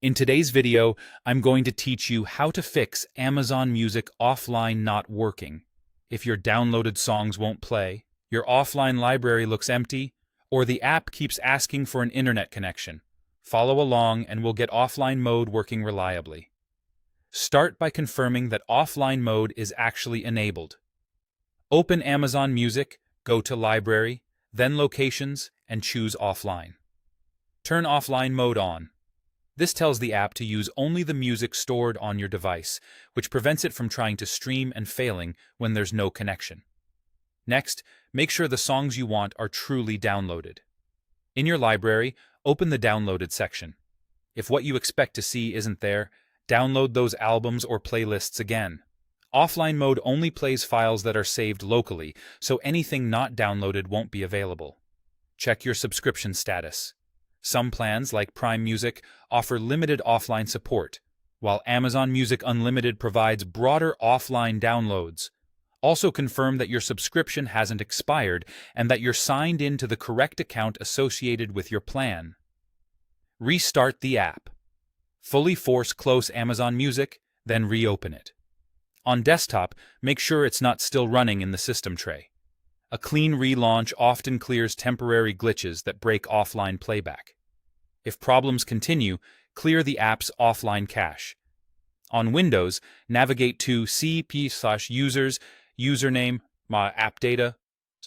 In today's video, I'm going to teach you how to fix Amazon Music offline not working. If your downloaded songs won't play, your offline library looks empty, or the app keeps asking for an internet connection. Follow along and we'll get offline mode working reliably. Start by confirming that offline mode is actually enabled. Open Amazon Music, go to Library, then Locations, and choose Offline. Turn offline mode on. This tells the app to use only the music stored on your device, which prevents it from trying to stream and failing when there's no connection. Next, make sure the songs you want are truly downloaded. In your library, open the Downloaded section. If what you expect to see isn't there, download those albums or playlists again. Offline mode only plays files that are saved locally, so anything not downloaded won't be available. Check your subscription status. Some plans, like Prime Music, offer limited offline support, while Amazon Music Unlimited provides broader offline downloads. Also confirm that your subscription hasn't expired and that you're signed in to the correct account associated with your plan. Restart the app. Fully force close Amazon Music, then reopen it. On desktop, make sure it's not still running in the system tray. A clean relaunch often clears temporary glitches that break offline playback. If problems continue, clear the app's offline cache. On Windows, navigate to cp/users, username, my app data,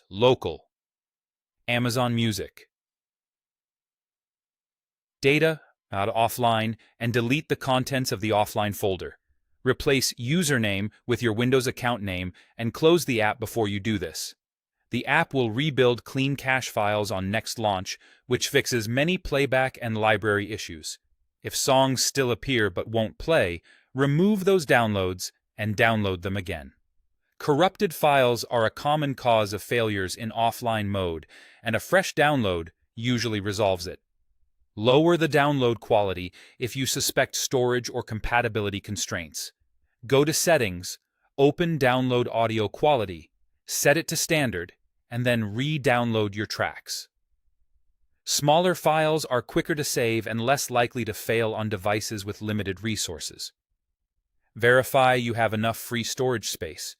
local, Amazon Music. Data, offline, and delete the contents of the offline folder. Replace username with your Windows account name and close the app before you do this. The app will rebuild clean cache files on next launch, which fixes many playback and library issues. If songs still appear but won't play, remove those downloads and download them again. Corrupted files are a common cause of failures in offline mode, and a fresh download usually resolves it. Lower the download quality if you suspect storage or compatibility constraints. Go to Settings, open Download Audio Quality, set it to Standard, and then re-download your tracks. Smaller files are quicker to save and less likely to fail on devices with limited resources. Verify you have enough free storage space.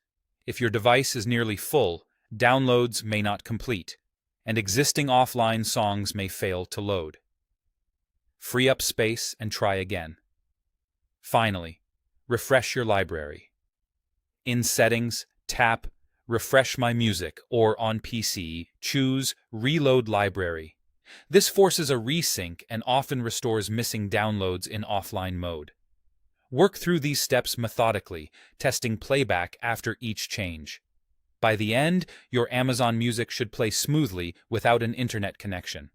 If your device is nearly full, downloads may not complete, and existing offline songs may fail to load. Free up space and try again. Finally, refresh your library. In Settings, tap Refresh My Music, or on PC, choose Reload Library. This forces a resync and often restores missing downloads in offline mode. Work through these steps methodically, testing playback after each change. By the end, your Amazon Music should play smoothly without an internet connection.